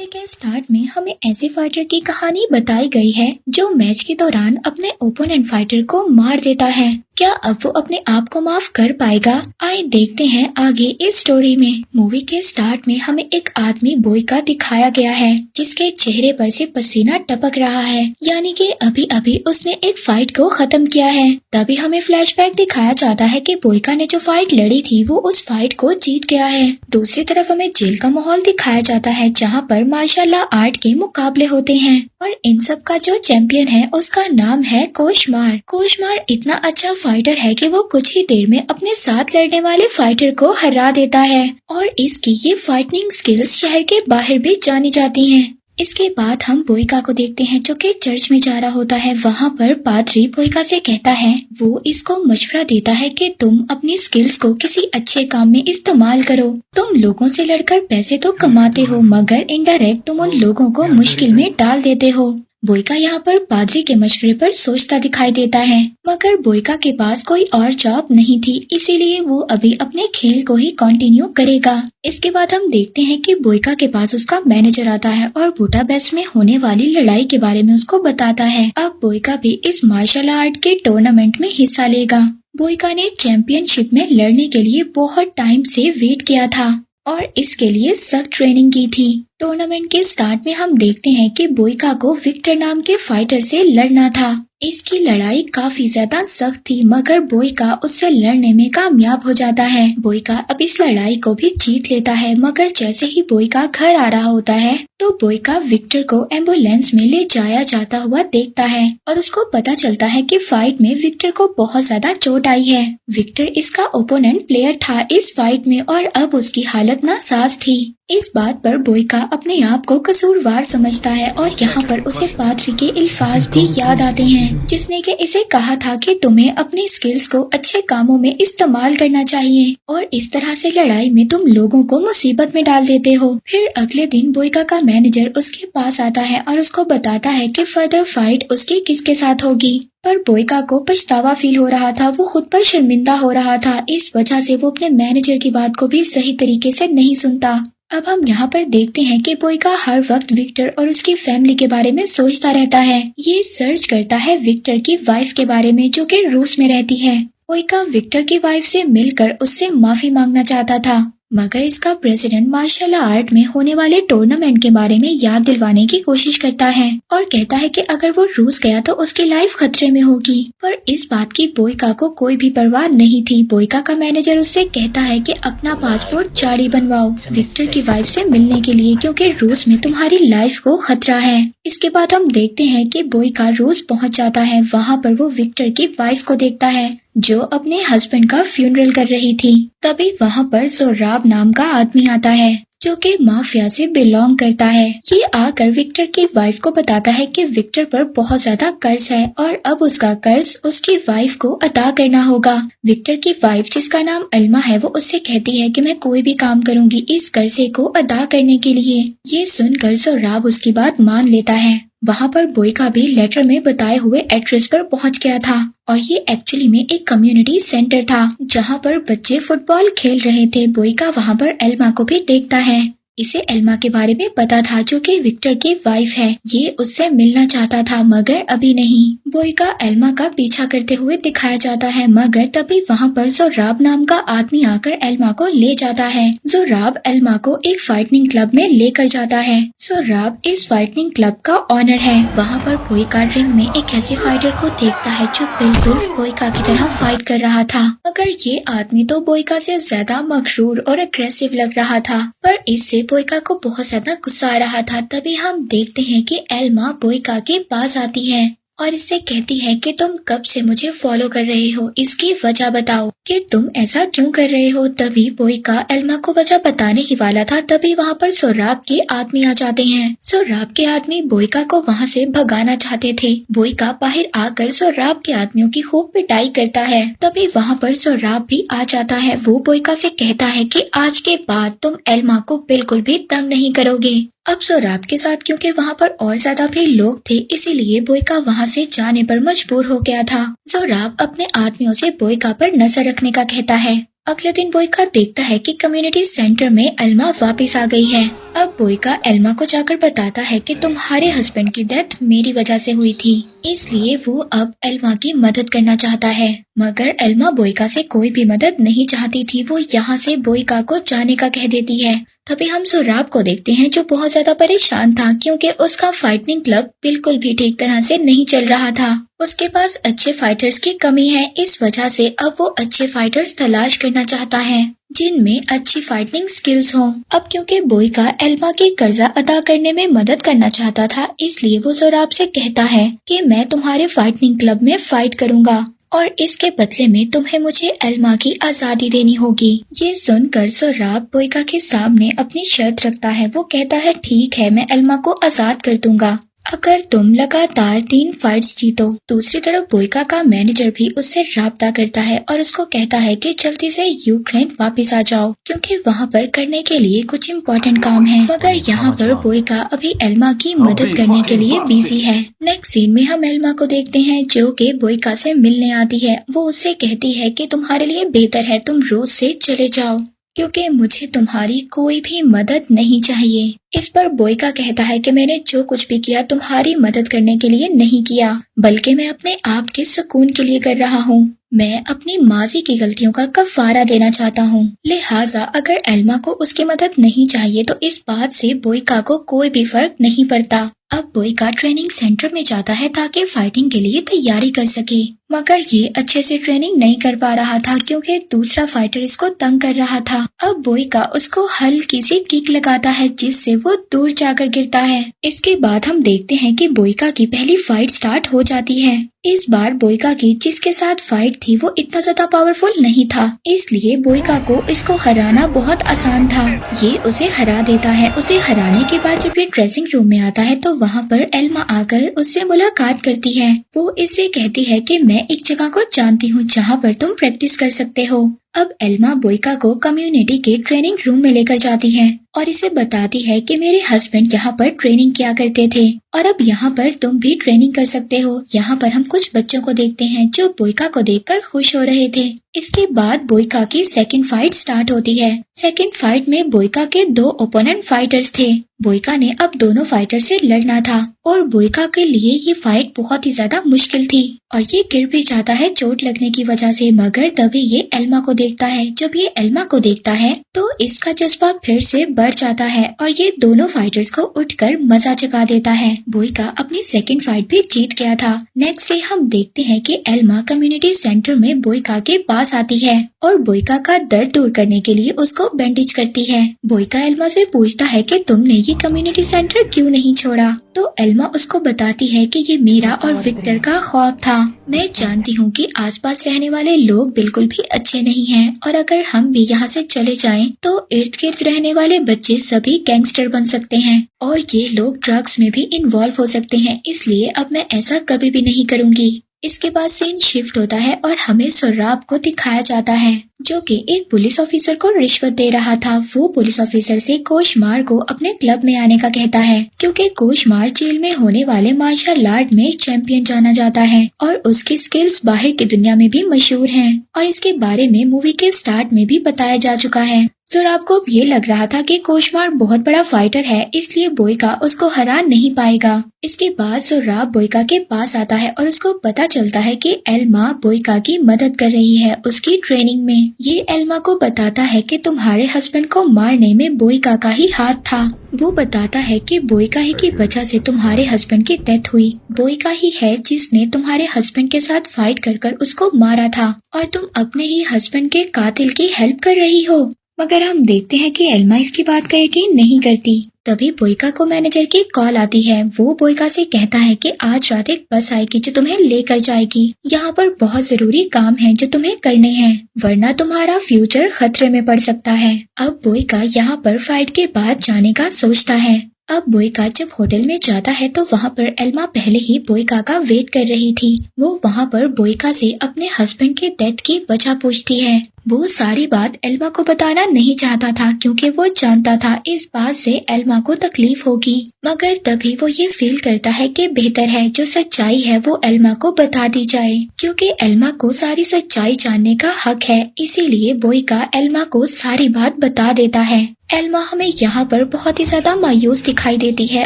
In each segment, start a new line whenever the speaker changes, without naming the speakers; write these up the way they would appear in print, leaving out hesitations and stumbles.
Movie के start में हमें ऐसे फाइटर की कहानी बताई गई है जो मैच के दौरान अपने ओपोनेंट फाइटर को मार देता है। क्या अब वो अपने आप को माफ कर पाएगा? आइए देखते हैं आगे इस स्टोरी में। मूवी के स्टार्ट में हमें एक आदमी बॉय का दिखाया गया है जिसके चेहरे पर से पसीना टपक रहा है, यानी कि अभी अभी उसने एक फाइट को खत्म किया है। तभी हमें फ्लैशबैक दिखाया जाता है कि बोयका ने जो फाइट लड़ी थी वो उस फाइट को जीत गया है। दूसरी तरफ हमें जेल का माहौल दिखाया जाता है जहाँ पर मार्शल आर्ट के मुकाबले होते हैं और इन सब का जो चैंपियन है उसका नाम है कोशमार। कोशमार इतना अच्छा फाइटर है कि वो कुछ ही देर में अपने साथ लड़ने वाले फाइटर को हरा देता है और इसकी ये फाइटिंग स्किल्स शहर के बाहर भी जानी जाती हैं। इसके बाद हम बोयका को देखते हैं जो कि चर्च में जा रहा होता है। वहाँ पर पादरी बोयका से कहता है, वो इसको मशवरा देता है कि तुम अपनी स्किल्स को किसी अच्छे काम में इस्तेमाल करो। तुम लोगों से लड़कर पैसे तो कमाते हो मगर इनडायरेक्ट तुम उन लोगों को मुश्किल में डाल देते हो। बोयका यहाँ पर पादरी के मशवरे पर सोचता दिखाई देता है मगर बोयका के पास कोई और जॉब नहीं थी, इसीलिए वो अभी अपने खेल को ही कंटिन्यू करेगा। इसके बाद हम देखते हैं कि बोयका के पास उसका मैनेजर आता है और बुडापेस्ट में होने वाली लड़ाई के बारे में उसको बताता है। अब बोयका भी इस मार्शल आर्ट के टूर्नामेंट में हिस्सा लेगा। बोयका ने चैंपियनशिप में लड़ने के लिए बहुत टाइम से वेट किया था और इसके लिए सख्त ट्रेनिंग की थी। टूर्नामेंट के स्टार्ट में हम देखते हैं कि बोयका को विक्टर नाम के फाइटर से लड़ना था। इसकी लड़ाई काफी ज्यादा सख्त थी मगर बोयका उससे लड़ने में कामयाब हो जाता है। बोयका अब इस लड़ाई को भी जीत लेता है मगर जैसे ही बोयका घर आ रहा होता है तो बोयका विक्टर को एम्बुलेंस में ले जाया जाता हुआ देखता है और उसको पता चलता है कि फाइट में विक्टर को बहुत ज्यादा चोट आई है। विक्टर इसका ओपोनेंट प्लेयर था इस फाइट में और अब उसकी हालत नासाज थी। इस बात पर बोयका अपने आप को कसूरवार समझता है और यहाँ पर उसे पादरी के अल्फाज भी याद आते हैं जिसने कि इसे कहा था कि तुम्हें अपनी स्किल्स को अच्छे कामों में इस्तेमाल करना चाहिए और इस तरह से लड़ाई में तुम लोगों को मुसीबत में डाल देते हो। फिर अगले दिन बोयका का मैनेजर उसके पास आता है और उसको बताता है कि फर्दर फाइट उसकी किसके साथ होगी। पर बोयका को पछतावा फील हो रहा था, वो खुद पर शर्मिंदा हो रहा था। इस वजह से वो अपने मैनेजर की बात को भी सही तरीके से नहीं सुनता। अब हम यहाँ पर देखते हैं कि बोयका हर वक्त विक्टर और उसकी फैमिली के बारे में सोचता रहता है। ये सर्च करता है विक्टर की वाइफ के बारे में जो कि रूस में रहती है। बोयका विक्टर की वाइफ से मिलकर उससे माफी मांगना चाहता था मगर इसका प्रेसिडेंट मार्शल आर्ट में होने वाले टूर्नामेंट के बारे में याद दिलवाने की कोशिश करता है और कहता है कि अगर वो रूस गया तो उसकी लाइफ खतरे में होगी। पर इस बात की बोयका को कोई भी परवाह नहीं थी। बोयका का मैनेजर उससे कहता है कि अपना पासपोर्ट जारी बनवाओ विक्टर की वाइफ से मिलने के लिए क्योंकि रूस में तुम्हारी लाइफ को खतरा है। इसके बाद हम देखते हैं कि बोयका रूस पहुंच जाता है। वहाँ पर वो विक्टर की वाइफ को देखता है जो अपने हस्बैंड का फ्यूनरल कर रही थी। तभी वहाँ पर जोराब नाम का आदमी आता है जो कि माफिया से बिलोंग करता है। ये आकर विक्टर की वाइफ को बताता है कि विक्टर पर बहुत ज्यादा कर्ज है और अब उसका कर्ज उसकी वाइफ को अदा करना होगा। विक्टर की वाइफ जिसका नाम अल्मा है वो उससे कहती है कि मैं कोई भी काम करूंगी इस कर्जे को अदा करने के लिए। ये सुनकर जोराब उसकी बात मान लेता है। वहाँ पर बोयका भी लेटर में बताए हुए एड्रेस पर पहुँच गया था और ये एक्चुअली में एक कम्युनिटी सेंटर था जहाँ पर बच्चे फुटबॉल खेल रहे थे। बोयका वहाँ पर एल्मा को भी देखता है। इसे एल्मा के बारे में पता था जो कि विक्टर की वाइफ है। ये उससे मिलना चाहता था मगर अभी नहीं। बोयका एल्मा का पीछा करते हुए दिखाया जाता है मगर तभी वहाँ पर जोराब नाम का आदमी आकर एल्मा को ले जाता है। जोराब एल्मा को एक फाइटिंग क्लब में लेकर जाता है। जोराब इस फाइटिंग क्लब का ऑनर है। वहाँ पर बोयका रिंग में एक ऐसे फाइटर को देखता है जो बिल्कुल बोयका की तरह फाइट कर रहा था मगर ये आदमी तो बोयका से ज्यादा मगरूर और अग्रेसिव लग रहा था। पर इससे बोयका को बहुत ज्यादा गुस्सा आ रहा था। तभी हम देखते हैं कि एल्मा बोयका के पास आती है और इससे कहती है कि तुम कब से मुझे फॉलो कर रहे हो, इसकी वजह बताओ कि तुम ऐसा क्यों कर रहे हो। तभी बोयका एल्मा को वजह बताने ही वाला था तभी वहाँ पर जोराब के आदमी आ जाते हैं। जोराब के आदमी बोयका को वहाँ से भगाना चाहते थे। बोयका बाहर आकर जोराब के आदमियों की खूब पिटाई करता है। तभी वहाँ पर जोराब भी आ जाता है। वो बोयका से कहता है कि आज के बाद तुम एल्मा को बिल्कुल भी तंग नहीं करोगे। अब जोराब के साथ क्योंकि वहाँ पर और ज्यादा भी लोग थे इसीलिए बोयका वहाँ से जाने पर मजबूर हो गया था। जोराब अपने आदमियों से बोयका पर नजर रखने का कहता है अगले दिन बोइका देखता है कि कम्युनिटी सेंटर में एल्मा वापस आ गई है। अब बोइका एल्मा को जाकर बताता है कि तुम्हारे हस्बैंड की डेथ मेरी वजह से हुई थी, इसलिए वो अब एल्मा की मदद करना चाहता है। मगर एल्मा बोइका से कोई भी मदद नहीं चाहती थी, वो यहाँ से बोइका को जाने का कह देती है। तभी हम सोराब को देखते हैं जो बहुत ज्यादा परेशान था क्योंकि उसका फाइटिंग क्लब बिल्कुल भी ठीक तरह से नहीं चल रहा था। उसके पास अच्छे फाइटर्स की कमी है, इस वजह से अब वो अच्छे फाइटर्स तलाश करना चाहता है जिनमें अच्छी फाइटिंग स्किल्स हों। अब क्योंकि बोइका एल्मा की कर्जा अदा करने में मदद करना चाहता था, इसलिए वो सोराब से कहता है कि मैं तुम्हारे फाइटिंग क्लब में फाइट करूंगा और इसके बदले में तुम्हें मुझे एल्मा की आजादी देनी होगी। ये सुनकर सोराब बोइका के सामने अपनी शर्त रखता है। वो कहता है ठीक है, मैं एल्मा को आजाद कर दूंगा अगर तुम लगातार 3 फाइट्स जीतो। दूसरी तरफ बोइका का मैनेजर भी उससे राब्ता करता है और उसको कहता है कि जल्दी से यूक्रेन वापस आ जाओ क्योंकि वहाँ पर करने के लिए कुछ इम्पोर्टेंट काम है। मगर यहाँ पर बोइका अभी एल्मा की मदद करने के लिए बिजी है। नेक्स्ट सीन में हम एल्मा को देखते हैं जो कि बोइका से मिलने आती है। वो उससे कहती है कि तुम्हारे लिए बेहतर है तुम रोज से चले जाओ क्योंकि मुझे तुम्हारी कोई भी मदद नहीं चाहिए। इस पर बोइका कहता है कि मैंने जो कुछ भी किया तुम्हारी मदद करने के लिए नहीं किया, बल्कि मैं अपने आप के सुकून के लिए कर रहा हूँ। मैं अपनी माजी की गलतियों का कफारा देना चाहता हूँ। लिहाजा अगर एल्मा को उसकी मदद नहीं चाहिए तो इस बात से बोइका को कोई भी फर्क नहीं पड़ता। अब बोइका ट्रेनिंग सेंटर में जाता है ताकि फाइटिंग के लिए तैयारी कर सके, मगर ये अच्छे से ट्रेनिंग नहीं कर पा रहा था क्योंकि दूसरा फाइटर इसको तंग कर रहा था। अब बोइका उसको हल्की सी किक लगाता है जिससे वो दूर जाकर गिरता है। इसके बाद हम देखते हैं कि बोइका की पहली फाइट स्टार्ट हो जाती है। इस बार बोइका की जिसके साथ फाइट थी वो इतना ज्यादा पावरफुल नहीं था, इसलिए बोइका को इसको हराना बहुत आसान था। ये उसे हरा देता है। उसे हराने के बाद जब ये ड्रेसिंग रूम में आता है तो वहाँ पर एल्मा आकर उससे मुलाकात करती है। वो इससे कहती है कि मैं एक जगह को जानती हूँ जहाँ पर तुम प्रैक्टिस कर सकते हो। अब एल्मा बोइका को कम्युनिटी के ट्रेनिंग रूम में लेकर जाती है और इसे बताती है कि मेरे हस्बैंड यहाँ पर ट्रेनिंग किया करते थे और अब यहाँ पर तुम भी ट्रेनिंग कर सकते हो। यहाँ पर हम कुछ बच्चों को देखते हैं जो बोइका को देखकर खुश हो रहे थे। इसके बाद बोइका की सेकंड फाइट स्टार्ट होती है। सेकंड फाइट में बोइका के 2 ओपोनेंट फाइटर्स थे। बोइका ने अब दोनों फाइटर से लड़ना था और बोइका के लिए ये फाइट बहुत ही ज्यादा मुश्किल थी और ये गिर भी जाता है चोट लगने की वजह से। मगर तभी ये एल्मा को देखता है। जब ये एल्मा को देखता है तो इसका जज्बा फिर से बढ़ जाता है और ये दोनों फाइटर्स को उठकर मजा चखा देता है। बोइका अपनी सेकंड फाइट भी जीत गया था। नेक्स्ट डे हम देखते हैं कि एल्मा कम्युनिटी सेंटर में बोइका के पास आती है और बोइका का दर्द दूर करने के लिए उसको बैंडेज करती है। बोइका एल्मा से पूछता है कि तुमने ये कम्युनिटी सेंटर क्यों नहीं छोड़ा, तो एल्मा उसको बताती है कि ये मेरा और विक्टर का ख्वाब था। मैं जानती हूँ कि आसपास रहने वाले लोग बिल्कुल भी अच्छे नहीं हैं और अगर हम भी यहाँ से चले जाएं तो इर्द गिर्द रहने वाले बच्चे सभी गैंगस्टर बन सकते हैं और ये लोग ड्रग्स में भी इन्वॉल्व हो सकते हैं, इसलिए अब मैं ऐसा कभी भी नहीं करूँगी। इसके बाद सीन शिफ्ट होता है और हमें सोराब को दिखाया जाता है जो कि एक पुलिस ऑफिसर को रिश्वत दे रहा था। वो पुलिस ऑफिसर से कोशमार को अपने क्लब में आने का कहता है क्योंकि कोशमार जेल में होने वाले मार्शल आर्ट में चैंपियन जाना जाता है और उसकी स्किल्स बाहर की दुनिया में भी मशहूर हैं और इसके बारे में मूवी के स्टार्ट में भी बताया जा चुका है। सोराब को ये लग रहा था कि कोशमार बहुत बड़ा फाइटर है, इसलिए बोइका उसको हरा नहीं पाएगा। इसके बाद सोराब बोइका के पास आता है और उसको पता चलता है कि एल्मा बोइका की मदद कर रही है उसकी ट्रेनिंग में। ये एल्मा को बताता है कि तुम्हारे हस्बैंड को मारने में बोइका का ही हाथ था। वो बताता है कि बोइका ही की वजह से तुम्हारे हस्बैंड की डेथ हुई। बोइका ही है जिसने तुम्हारे हस्बैंड के साथ फाइट कर उसको मारा था और तुम अपने ही हस्बैंड के कातिल की हेल्प कर रही हो। मगर हम देखते हैं कि एल्मा इसकी बात का यकीन नहीं करती। तभी बोइका को मैनेजर की कॉल आती है। वो बोइका से कहता है कि आज रात एक बस आएगी जो तुम्हें लेकर जाएगी। यहाँ पर बहुत जरूरी काम है जो तुम्हें करने हैं, वरना तुम्हारा फ्यूचर खतरे में पड़ सकता है। अब बोइका यहाँ पर फाइट के बाद जाने का सोचता है। अब बोइका जब होटल में जाता है तो वहाँ पर एल्मा पहले ही बोइका का वेट कर रही थी। वो वहाँ पर बोइका से अपने हस्बैंड के डेथ की वजह पूछती है। वो सारी बात एल्मा को बताना नहीं चाहता था क्योंकि वो जानता था इस बात से एल्मा को तकलीफ होगी, मगर तभी वो ये फील करता है कि बेहतर है जो सच्चाई है वो एल्मा को बता दी जाए, क्योंकि एल्मा को सारी सच्चाई जानने का हक है। इसीलिए बोइका एल्मा को सारी बात बता देता है। एल्मा हमें यहाँ पर बहुत ही ज्यादा मायूस दिखाई देती है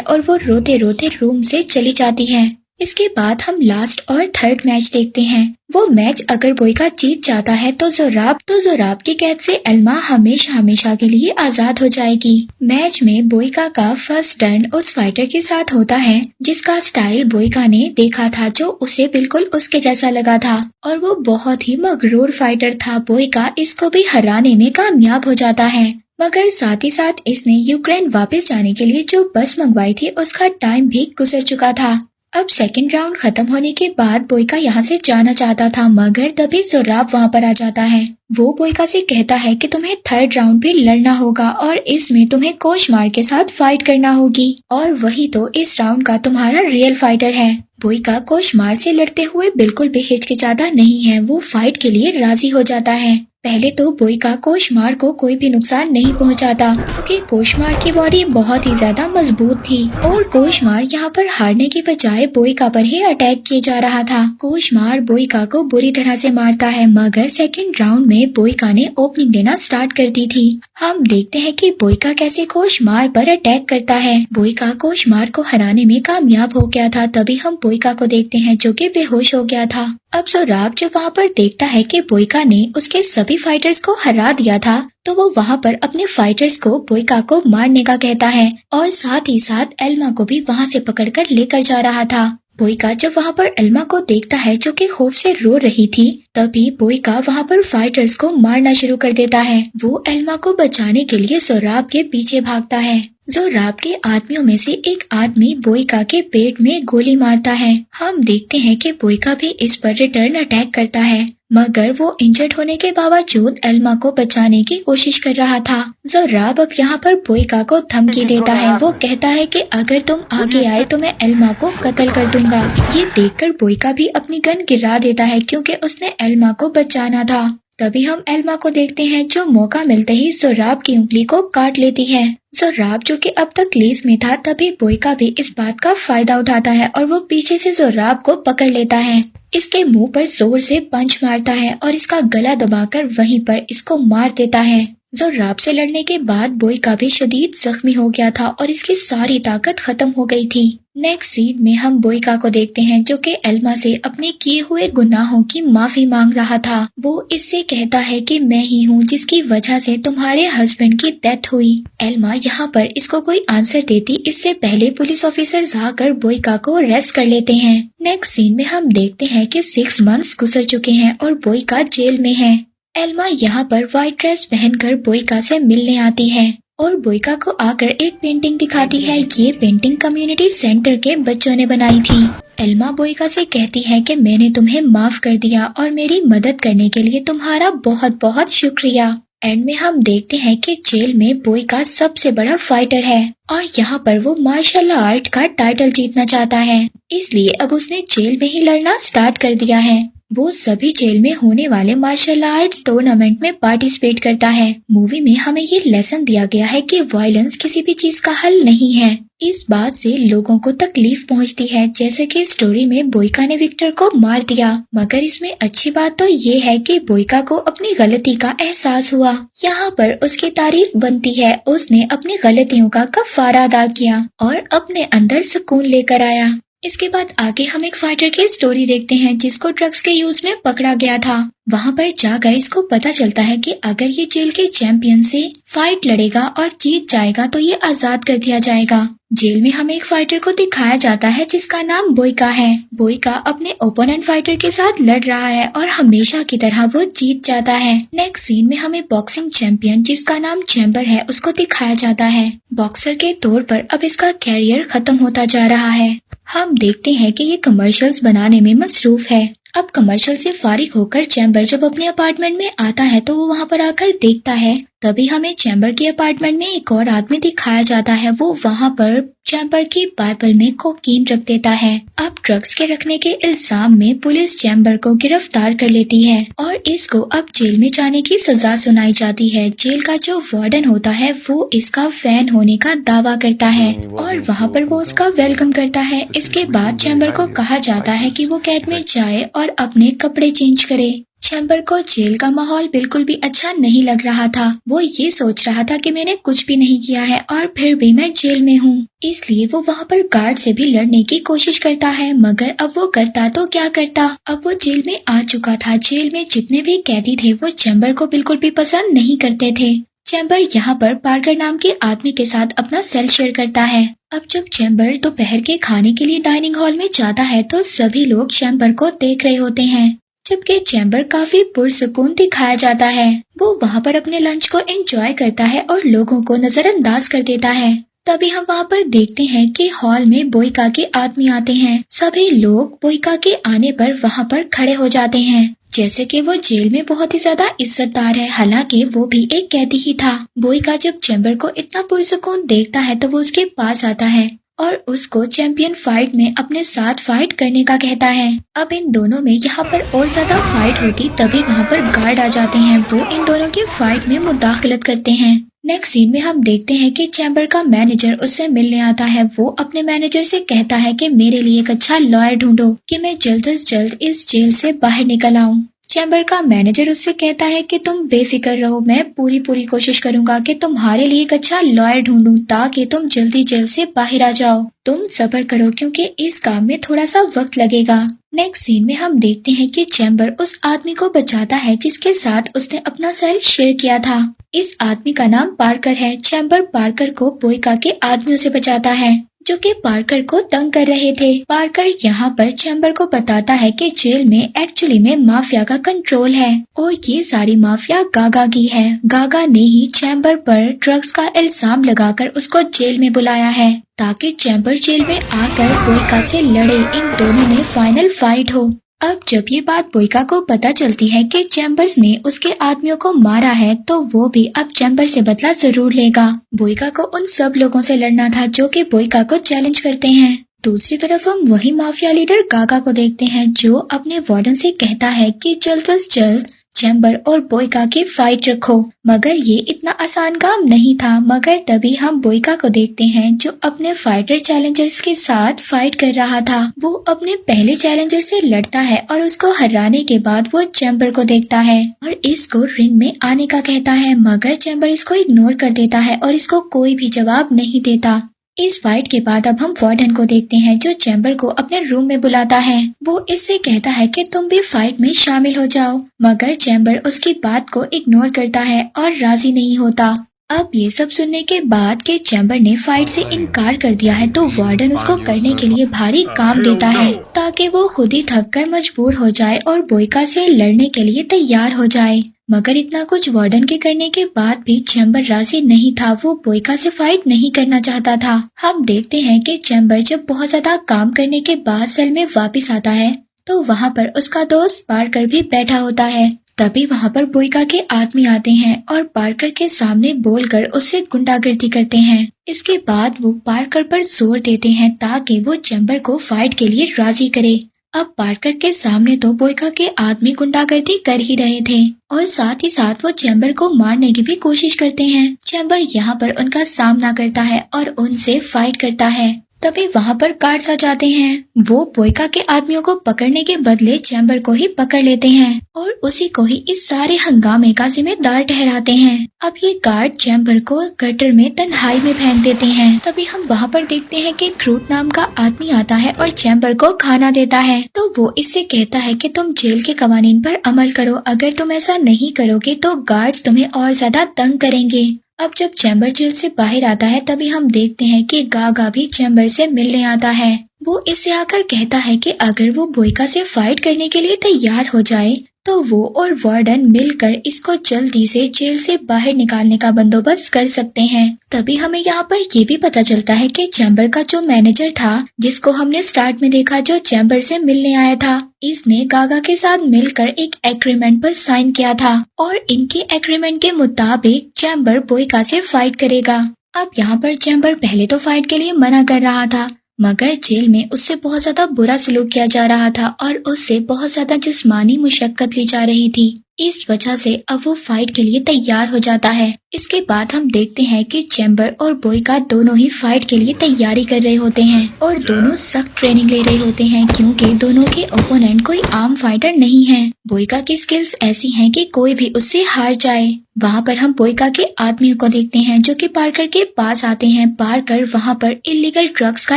और वो रोते रोते रूम से चली जाती है। इसके बाद हम लास्ट और थर्ड मैच देखते हैं। वो मैच अगर बोइका जीत जाता है तो जोराब की कैद से एल्मा हमेशा के लिए आजाद हो जाएगी। मैच में बोइका का फर्स्ट टर्न उस फाइटर के साथ होता है जिसका स्टाइल बोइका ने देखा था, जो उसे बिल्कुल उसके जैसा लगा था और वो बहुत ही मगरूर फाइटर था। बोइका इसको भी हराने में कामयाब हो जाता है, मगर साथ ही साथ इसने यूक्रेन वापस जाने के लिए जो बस मंगवाई थी उसका टाइम भी गुजर चुका था। अब सेकंड राउंड खत्म होने के बाद बोइका यहाँ से जाना चाहता था, मगर तभी जोराब वहाँ पर आ जाता है। वो बोइका से कहता है कि तुम्हें थर्ड राउंड भी लड़ना होगा और इसमें तुम्हें कोशमार के साथ फाइट करना होगी और वही तो इस राउंड का तुम्हारा रियल फाइटर है। बोइका कोशमार से लड़ते हुए बिल्कुल भी हिचकिचाता नहीं है, वो फाइट के लिए राजी हो जाता है। पहले तो बोइका कोशमार को कोई भी नुकसान नहीं पहुंचाता क्योंकि कोशमार की बॉडी बहुत ही ज्यादा मजबूत थी और कोशमार यहाँ पर हारने की बजाय बोइका पर ही अटैक किया जा रहा था। कोशमार बोइका को बुरी तरह से मारता है, मगर सेकंड राउंड में बोइका ने ओपनिंग देना स्टार्ट कर दी थी। हम देखते हैं कि बोइका कैसे कोशमार पर अटैक करता है। बोइका कोशमार को हराने में कामयाब हो गया था। तभी हम बोइका को देखते हैं जो कि बेहोश हो गया था। अब जोराब जब वहाँ पर देखता है कि बोइका ने उसके सभी फाइटर्स को हरा दिया था तो वो वहाँ पर अपने फाइटर्स को बोइका को मारने का कहता है और साथ ही साथ एल्मा को भी वहाँ से पकड़कर लेकर जा रहा था। बोइका जब वहाँ पर एल्मा को देखता है जो कि खौफ से रो रही थी, तभी बोइका वहाँ पर फाइटर्स को मारना शुरू कर देता है। वो एल्मा को बचाने के लिए जोराब के पीछे भागता है। जोराब के आदमियों में से एक आदमी बोइका के पेट में गोली मारता है। हम देखते हैं कि बोइका भी इस पर रिटर्न अटैक करता है, मगर वो इंजर्ड होने के बावजूद एल्मा को बचाने की कोशिश कर रहा था। जोराब अब यहाँ पर बोइका को धमकी देता है। वो कहता है कि अगर तुम आगे आए तो मैं एल्मा को कत्ल कर दूंगा। ये देखकर बोइका भी अपनी गन गिरा देता है क्योंकि उसने एल्मा को बचाना था। तभी हम एल्मा को देखते हैं जो मौका मिलते ही जोराब की उंगली को काट लेती है। जोराब जो कि अब तकलीफ में था, तभी बोइका भी इस बात का फायदा उठाता है और वो पीछे से जोराब को पकड़ लेता है। इसके मुंह पर जोर से पंच मारता है और इसका गला दबाकर वहीं पर इसको मार देता है। जोराब से लड़ने के बाद बोइका भी शदीद जख्मी हो गया था और इसकी सारी ताकत खत्म हो गई थी। नेक्स्ट सीन में हम बोइका को देखते हैं जो कि एल्मा से अपने किए हुए गुनाहों की माफी मांग रहा था। वो इससे कहता है कि मैं ही हूँ जिसकी वजह से तुम्हारे हस्बैंड की डेथ हुई। एल्मा यहाँ पर इसको कोई आंसर देती इससे पहले पुलिस ऑफिसर्स आकर बोइका को अरेस्ट कर लेते हैं। नेक्स्ट सीन में हम देखते हैं कि 6 मंथ्स गुजर चुके हैं और बोइका जेल में है। एल्मा यहाँ पर व्हाइट ड्रेस पहनकर बोइका से मिलने आती है और बोइका को आकर एक पेंटिंग दिखाती है। ये पेंटिंग कम्युनिटी सेंटर के बच्चों ने बनाई थी। एल्मा बोइका से कहती है कि मैंने तुम्हें माफ कर दिया और मेरी मदद करने के लिए तुम्हारा बहुत बहुत शुक्रिया। एंड में हम देखते हैं कि जेल में बोइका सबसे बड़ा फाइटर है और यहाँ पर वो मार्शल आर्ट का टाइटल जीतना चाहता है, इसलिए अब उसने जेल में ही लड़ना स्टार्ट कर दिया है। वो सभी जेल में होने वाले मार्शल आर्ट टूर्नामेंट में पार्टिसिपेट करता है। मूवी में हमें ये लेसन दिया गया है कि वायलेंस किसी भी चीज का हल नहीं है। इस बात से लोगों को तकलीफ पहुंचती है, जैसे कि स्टोरी में बोइका ने विक्टर को मार दिया, मगर इसमें अच्छी बात तो ये है कि बोइका को अपनी गलती का एहसास हुआ। यहाँ पर उसकी तारीफ बनती है। उसने अपनी गलतियों का कफारा अदा किया और अपने अंदर सुकून लेकर आया। इसके बाद आगे हम एक फाइटर की स्टोरी देखते हैं जिसको ड्रग्स के यूज में पकड़ा गया था। वहाँ पर जाकर इसको पता चलता है कि अगर ये जेल के चैंपियन से फाइट लड़ेगा और जीत जाएगा तो ये आजाद कर दिया जाएगा। जेल में हमें एक फाइटर को दिखाया जाता है जिसका नाम बोइका है। बोइका अपने ओपोनेंट फाइटर के साथ लड़ रहा है और हमेशा की तरह वो जीत जाता है। नेक्स्ट सीन में हमें बॉक्सिंग चैंपियन जिसका नाम चैम्बर है उसको दिखाया जाता है। बॉक्सर के तौर पर अब इसका कैरियर खत्म होता जा रहा है। हम देखते हैं कि ये कमर्शियल्स बनाने में मसरूफ है। अब कमर्शियल से फारिग होकर चैम्बर जब अपने अपार्टमेंट में आता है तो वो वहाँ पर आकर देखता है, तभी हमें चैम्बर के अपार्टमेंट में एक और आदमी दिखाया जाता है। वो वहाँ पर चैम्बर की बाइबल में कोकीन रख देता है। अब ड्रग्स के रखने के इल्जाम में पुलिस चैम्बर को गिरफ्तार कर लेती है और इसको अब जेल में जाने की सजा सुनाई जाती है। जेल का जो वार्डन होता है वो इसका फैन होने का दावा करता है और वहाँ पर वो उसका वेलकम करता है। इसके बाद चैम्बर को कहा जाता है कि वो कैद में जाए और अपने कपड़े चेंज करे। चैम्बर को जेल का माहौल बिल्कुल भी अच्छा नहीं लग रहा था। वो ये सोच रहा था कि मैंने कुछ भी नहीं किया है और फिर भी मैं जेल में हूँ, इसलिए वो वहाँ पर गार्ड से भी लड़ने की कोशिश करता है। मगर अब वो करता तो क्या करता, अब वो जेल में आ चुका था। जेल में जितने भी कैदी थे वो चैम्बर को बिल्कुल भी पसंद नहीं करते थे। चैम्बर यहाँ पर पार्कर नाम के आदमी के साथ अपना सेल शेयर करता है। अब जब चैम्बर दोपहर के खाने के लिए डाइनिंग हॉल में जाता है तो सभी लोग चैम्बर को देख रहे होते हैं, जबकि चैम्बर काफी पुरसुकून दिखाया जाता है। वो वहाँ पर अपने लंच को एंजॉय करता है और लोगों को नजरअंदाज कर देता है। तभी हम वहाँ पर देखते हैं कि हॉल में बोइका के आदमी आते हैं। सभी लोग बोइका के आने पर वहाँ पर खड़े हो जाते हैं, जैसे कि वो जेल में बहुत ही ज्यादा इज्जतदार है। हालांकि वो भी एक कैदी ही था। बोइका जब चैम्बर को इतना पुरसुकून देखता है तो वो उसके पास आता है और उसको चैंपियन फाइट में अपने साथ फाइट करने का कहता है। अब इन दोनों में यहाँ पर और ज्यादा फाइट होती तभी वहाँ पर गार्ड आ जाते हैं। वो इन दोनों की फाइट में मुदाखलत करते हैं। नेक्स्ट सीन में हम देखते हैं कि चैम्बर का मैनेजर उससे मिलने आता है। वो अपने मैनेजर से कहता है कि मेरे लिए एक अच्छा लॉयर ढूंढो कि मैं जल्द से जल्द इस जेल से बाहर निकल आऊं। चैम्बर का मैनेजर उससे कहता है कि तुम बेफिक्र रहो, मैं पूरी कोशिश करूंगा कि तुम्हारे लिए एक अच्छा लॉयर ढूंढूं ताकि तुम जल्दी जेल से बाहर आ जाओ। तुम सब्र करो क्योंकि इस काम में थोड़ा सा वक्त लगेगा। नेक्स्ट सीन में हम देखते हैं कि चैम्बर उस आदमी को बचाता है जिसके साथ उसने अपना सेल शेयर किया था। इस आदमी का नाम पार्कर है। चैम्बर पार्कर को बोइका के आदमियों से बचाता है जो कि पार्कर को तंग कर रहे थे। पार्कर यहाँ पर चैम्बर को बताता है कि जेल में एक्चुअली में माफिया का कंट्रोल है और ये सारी माफिया गागा की है। गागा ने ही चैम्बर पर ड्रग्स का इल्जाम लगाकर उसको जेल में बुलाया है ताकि चैम्बर जेल में आकर बोइका से लड़े, इन दोनों में फाइनल फाइट हो। अब जब ये बात बोइका को पता चलती है कि चैम्बर्स ने उसके आदमियों को मारा है तो वो भी अब चैम्बर से बदला जरूर लेगा। बोइका को उन सब लोगों से लड़ना था जो कि बोइका को चैलेंज करते हैं। दूसरी तरफ हम वही माफिया लीडर गागा को देखते हैं जो अपने वार्डन से कहता है कि जल्द से जल्द चैम्बर और बोइका की फाइट रखो। मगर ये इतना आसान काम नहीं था। मगर तभी हम बोइका को देखते हैं जो अपने फाइटर चैलेंजर्स के साथ फाइट कर रहा था। वो अपने पहले चैलेंजर से लड़ता है और उसको हराने के बाद वो चैम्बर को देखता है और इसको रिंग में आने का कहता है, मगर चैम्बर इसको इग्नोर कर देता है और इसको कोई भी जवाब नहीं देता। इस फाइट के बाद अब हम वार्डन को देखते हैं जो चैम्बर को अपने रूम में बुलाता है। वो इससे कहता है कि तुम भी फाइट में शामिल हो जाओ, मगर चैम्बर उसकी बात को इग्नोर करता है और राजी नहीं होता। अब ये सब सुनने के बाद कि चैम्बर ने फाइट से इनकार कर दिया है तो वार्डन उसको करने के लिए भारी काम देता है ताकि वो खुद ही थक कर मजबूर हो जाए और बोइका से लड़ने के लिए तैयार हो जाए। मगर इतना कुछ वार्डन के करने के बाद भी चैम्बर राजी नहीं था। वो बोइका से फाइट नहीं करना चाहता था। हम देखते हैं कि चैम्बर जब बहुत ज्यादा काम करने के बाद सेल में वापस आता है तो वहाँ पर उसका दोस्त पार्कर भी बैठा होता है। तभी वहाँ पर बोइका के आदमी आते हैं और पार्कर के सामने बोलकर उससे गुंडागर्दी करते हैं। इसके बाद वो पार्कर पर जोर देते हैं ताकि वो चैम्बर को फाइट के लिए राजी करे। अब पार्कर के सामने तो बोइका के आदमी गुंडागर्दी कर ही रहे थे और साथ ही साथ वो चैम्बर को मारने की भी कोशिश करते हैं। चैम्बर यहाँ पर उनका सामना करता है और उनसे फाइट करता है। तभी वहाँ पर गार्ड्स आ जाते हैं। वो बोइका के आदमियों को पकड़ने के बदले चैम्बर को ही पकड़ लेते हैं और उसी को ही इस सारे हंगामे का जिम्मेदार ठहराते हैं। अब ये गार्ड चैम्बर को गटर में तन्हाई में फेंक देते हैं। तभी हम वहाँ पर देखते हैं कि क्रूट नाम का आदमी आता है और चैम्बर को खाना देता है तो वो इससे कहता है कि तुम जेल के कवानीन पर अमल करो, अगर तुम ऐसा नहीं करोगे तो गार्ड्स तुम्हें और ज्यादा तंग करेंगे। अब जब चैम्बर जेल से बाहर आता है तभी हम देखते हैं कि गागा भी चैम्बर से मिलने आता है। वो इससे आकर कहता है कि अगर वो बोइका से फाइट करने के लिए तैयार हो जाए तो वो और वार्डन मिलकर इसको जल्दी से जेल से बाहर निकालने का बंदोबस्त कर सकते हैं। तभी हमें यहाँ पर ये भी पता चलता है कि चैम्बर का जो मैनेजर था, जिसको हमने स्टार्ट में देखा, जो चैम्बर से मिलने आया था, इसने गागा के साथ मिलकर एक एग्रीमेंट पर साइन किया था और इनके एग्रीमेंट के मुताबिक चैम्बर बोइका से फाइट करेगा। अब यहाँ पर चैम्बर पहले तो फाइट के लिए मना कर रहा था, मगर जेल में उससे बहुत ज्यादा बुरा सलूक किया जा रहा था और उससे बहुत ज्यादा जिस्मानी मुशक्कत ली जा रही थी। इस वजह से अब वो फाइट के लिए तैयार हो जाता है। इसके बाद हम देखते हैं कि चैम्बर और बोइका दोनों ही फाइट के लिए तैयारी कर रहे होते हैं और दोनों सख्त ट्रेनिंग ले रहे होते हैं, क्योंकि दोनों के ओपोनेंट कोई आम फाइटर नहीं है। बोइका की स्किल्स ऐसी हैं कि कोई भी उससे हार जाए। वहाँ पर हम बोइका के आदमियों को देखते हैं जो कि पार्कर के पास आते हैं। पार्कर वहाँ पर इलीगल ड्रग्स का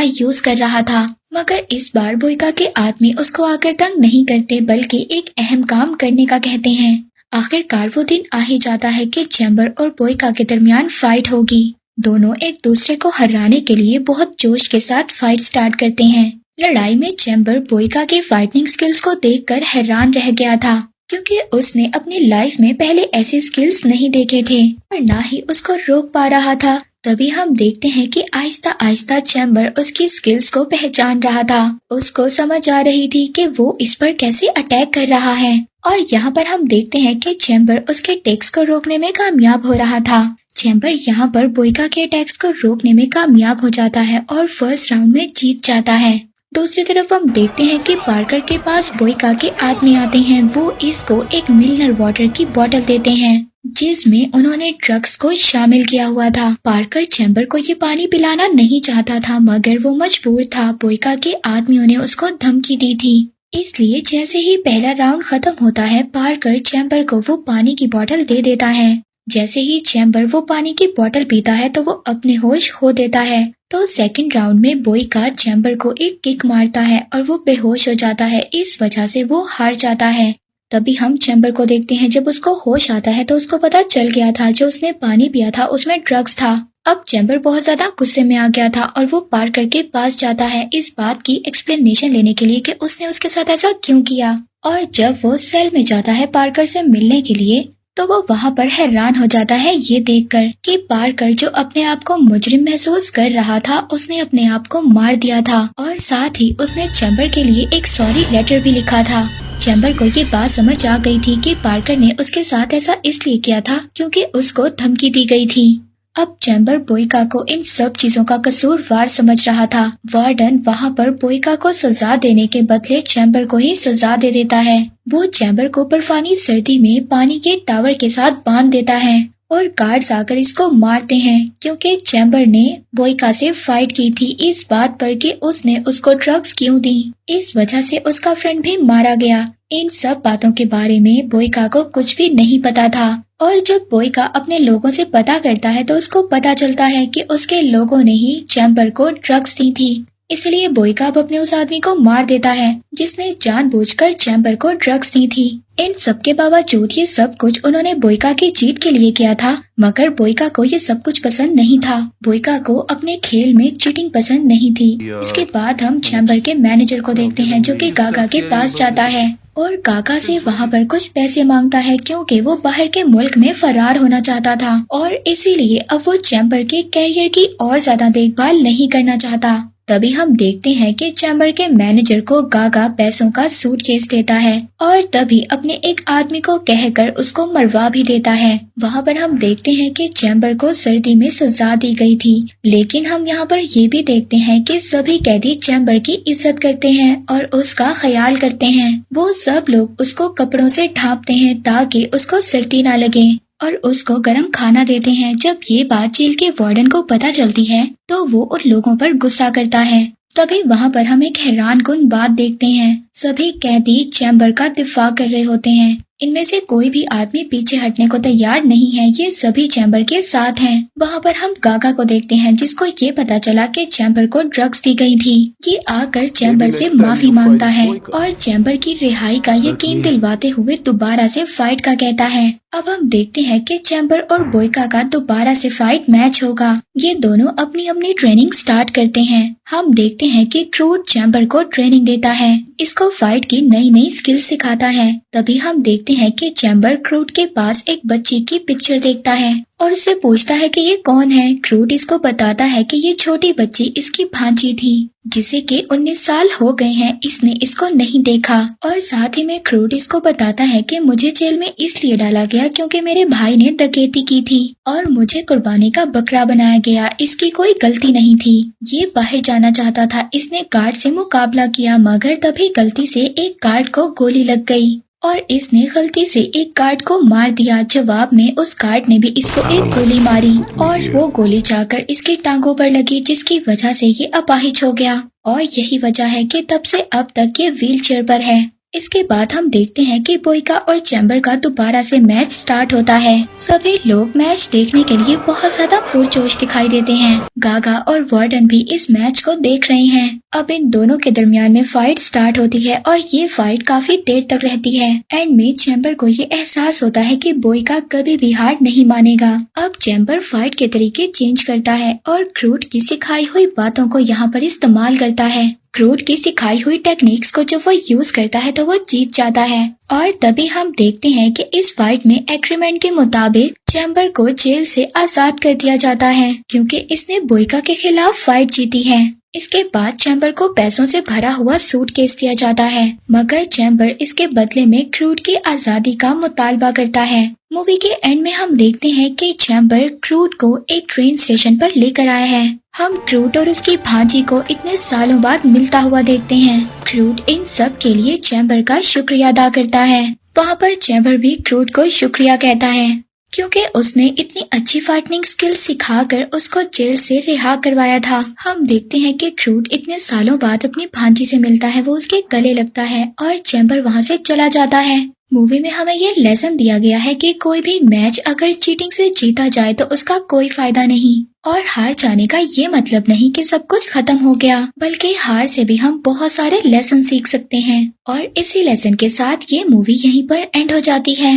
यूज कर रहा था, मगर इस बार बोइका के आदमी उसको आकर तंग नहीं करते, बल्कि एक अहम काम करने का कहते हैं। आखिरकार वो दिन आ ही जाता है कि चैम्बर और बोइका के दरमियान फाइट होगी। दोनों एक दूसरे को हराने के लिए बहुत जोश के साथ फाइट स्टार्ट करते हैं। लड़ाई में चैम्बर बोइका के फाइटिंग स्किल्स को देखकर हैरान रह गया था, क्योंकि उसने अपनी लाइफ में पहले ऐसे स्किल्स नहीं देखे थे और ना ही उसको रोक पा रहा था। तभी हम देखते हैं कि आहिस्ता आहिस्ता चैम्बर उसकी स्किल्स को पहचान रहा था। उसको समझ आ रही थी कि वो इस पर कैसे अटैक कर रहा है और यहाँ पर हम देखते हैं कि चैम्बर उसके अटैक्स को रोकने में कामयाब हो रहा था। चैम्बर यहाँ पर बोइका के अटैक्स को रोकने में कामयाब हो जाता है और फर्स्ट राउंड में जीत जाता है। दूसरी तरफ हम देखते हैं कि पार्कर के पास बोइका के आदमी आते हैं। वो इसको एक मिनरल वाटर की बोतल देते हैं जिसमें उन्होंने ड्रग्स को शामिल किया हुआ था। पार्कर चैम्बर को ये पानी पिलाना नहीं चाहता था, मगर वो मजबूर था। बोइका के आदमियों ने उसको धमकी दी थी, इसलिए जैसे ही पहला राउंड खत्म होता है, पार्कर चैम्बर को वो पानी की बोतल दे देता है। जैसे ही चैम्बर वो पानी की बोतल पीता है तो वो अपने होश खो देता है। तो सेकंड राउंड में बोइका चैम्बर को एक किक मारता है और वो बेहोश हो जाता है। इस वजह से वो हार जाता है। तभी हम चैम्बर को देखते हैं। जब उसको होश आता है तो उसको पता चल गया था जो उसने पानी पिया था उसमें ड्रग्स था। अब चैम्बर बहुत ज्यादा गुस्से में आ गया था और वो पार्कर के पास जाता है इस बात की एक्सप्लेनेशन लेने के लिए कि उसने उसके साथ ऐसा क्यों किया। और जब वो सेल में जाता है पार्कर से मिलने के लिए, तो वो वहाँ पर हैरान हो जाता है ये देखकर कि पार्कर जो अपने आप को मुजरिम महसूस कर रहा था, उसने अपने आप को मार दिया था और साथ ही उसने चैम्बर के लिए एक सॉरी लेटर भी लिखा था। चैम्बर को ये बात समझ आ गई थी कि पार्कर ने उसके साथ ऐसा इसलिए किया था क्योंकि उसको धमकी दी गई थी। अब चैम्बर बोइका को इन सब चीजों का कसूरवार समझ रहा था। वार्डन वहाँ पर बोइका को सजा देने के बदले चैम्बर को ही सजा दे देता है। वो चैम्बर को बर्फानी सर्दी में पानी के टावर के साथ बांध देता है और गार्ड्स आकर इसको मारते हैं क्योंकि चैम्बर ने बोइका से फाइट की थी इस बात पर कि उसने उसको ड्रग्स क्यों दी। इस वजह से उसका फ्रेंड भी मारा गया। इन सब बातों के बारे में बोइका को कुछ भी नहीं पता था और जब बोइका अपने लोगों से पता करता है तो उसको पता चलता है कि उसके लोगों ने ही चैम्बर को ड्रग्स दी थी। इसलिए बोइका अब अपने उस आदमी को मार देता है जिसने जानबूझकर चैम्बर को ड्रग्स दी थी। इन सब के बावजूद ये सब कुछ उन्होंने बोइका की जीत के लिए किया था, मगर बोइका को ये सब कुछ पसंद नहीं था। बोइका को अपने खेल में चीटिंग पसंद नहीं थी। इसके बाद हम चैम्बर के मैनेजर को देखते हैं जो कि गागा के पास जाता है और गागा से वहाँ पर कुछ पैसे मांगता है क्योंकि वो बाहर के मुल्क में फरार होना चाहता था और इसीलिए अब वो चैम्बर के कैरियर की और ज्यादा देखभाल नहीं करना चाहता। तभी हम देखते हैं कि चैम्बर के मैनेजर को गागा पैसों का सूटकेस देता है और तभी अपने एक आदमी को कहकर उसको मरवा भी देता है। वहाँ पर हम देखते हैं कि चैम्बर को सर्दी में सजा दी गई थी, लेकिन हम यहाँ पर ये भी देखते हैं कि सभी कैदी चैम्बर की इज्जत करते हैं और उसका ख्याल करते हैं। वो सब लोग उसको कपड़ों से ढांपते हैं ताकि उसको सर्दी ना लगे और उसको गर्म खाना देते हैं। जब ये बात जेल के वार्डन को पता चलती है तो वो उन लोगों पर गुस्सा करता है। तभी वहाँ पर हम एक हैरानकुन बात देखते हैं। सभी कैदी चैम्बर का दिफा कर रहे होते हैं। इनमें से कोई भी आदमी पीछे हटने को तैयार नहीं है। ये सभी चैम्बर के साथ हैं। वहाँ पर हम गागा को देखते हैं जिसको ये पता चला कि चैम्बर को ड्रग्स दी गई थी। ये आकर चैम्बर से माफी मांगता है और चैम्बर की रिहाई का यकीन दिलवाते हुए दोबारा से फाइट का कहता है। अब हम देखते हैं कि चैम्बर और बोयका का दोबारा से फाइट मैच होगा। ये दोनों अपनी अपनी ट्रेनिंग स्टार्ट करते हैं। हम देखते हैं कि क्रूड चैम्बर को ट्रेनिंग देता है, इसको फाइट की नई नई स्किल्स सिखाता है। तभी हम देखते हैं कि चैम्बर क्रूड के पास एक बच्ची की पिक्चर देखता है और उससे पूछता है कि ये कौन है। क्रूड इसको बताता है कि ये छोटी बच्ची इसकी भांजी थी, जिसे कि 19 साल हो गए हैं, इसने इसको नहीं देखा। और साथ ही में क्रूड इसको बताता है कि मुझे जेल में इसलिए डाला गया क्योंकि मेरे भाई ने डकैती की थी और मुझे कुर्बानी का बकरा बनाया गया, इसकी कोई गलती नहीं थी। ये बाहर जाना चाहता था, इसने गार्ड से मुकाबला किया मगर तभी गलती से एक गार्ड को गोली लग गई और इसने गलती से एक गार्ड को मार दिया। जवाब में उस गार्ड ने भी इसको एक गोली मारी और वो गोली जाकर इसकी टांगों पर लगी, जिसकी वजह से ये अपाहिज हो गया और यही वजह है कि तब से अब तक ये व्हील चेयर पर है। इसके बाद हम देखते हैं कि बोयका और चैम्बर का दोबारा से मैच स्टार्ट होता है। सभी लोग मैच देखने के लिए बहुत ज्यादा पुरजोश दिखाई देते हैं। गागा और वार्डन भी इस मैच को देख रहे हैं। अब इन दोनों के दरमियान में फाइट स्टार्ट होती है और ये फाइट काफी देर तक रहती है। एंड में चैम्बर को ये एहसास होता है कि बोयका कभी भी हार नहीं मानेगा। अब चैम्बर फाइट के तरीके चेंज करता है और क्रूड की सिखाई हुई बातों को यहाँ पर इस्तेमाल करता है। क्रूड की सिखाई हुई टेक्निक्स को जब वो यूज करता है तो वो जीत जाता है। और तभी हम देखते हैं कि इस फाइट में एग्रीमेंट के मुताबिक चैम्बर को जेल से आजाद कर दिया जाता है क्योंकि इसने बोयका के खिलाफ फाइट जीती है। इसके बाद चैम्बर को पैसों से भरा हुआ सूटकेस दिया जाता है मगर चैम्बर इसके बदले में क्रूड की आजादी का मुतालबा करता है। मूवी के एंड में हम देखते हैं कि चैम्बर क्रूड को एक ट्रेन स्टेशन पर लेकर आया है। हम क्रूड और उसकी भांजी को इतने सालों बाद मिलता हुआ देखते हैं। क्रूड इन सब के लिए चैम्बर का शुक्रिया अदा करता है। वहाँ पर चैम्बर भी क्रूड को शुक्रिया कहता है क्योंकि उसने इतनी अच्छी फाइटिंग स्किल सिखाकर उसको जेल से रिहा करवाया था। हम देखते हैं कि क्रूड इतने सालों बाद अपनी भांजी से मिलता है, वो उसके गले लगता है और चैम्बर वहाँ से चला जाता है। मूवी में हमें ये लेसन दिया गया है कि कोई भी मैच अगर चीटिंग से जीता जाए तो उसका कोई फायदा नहीं और हार जाने का ये मतलब नहीं कि सब कुछ खत्म हो गया, बल्कि हार से भी हम बहुत सारे लेसन सीख सकते हैं। और इसी लेसन के साथ ये मूवी यहीं पर एंड हो जाती है।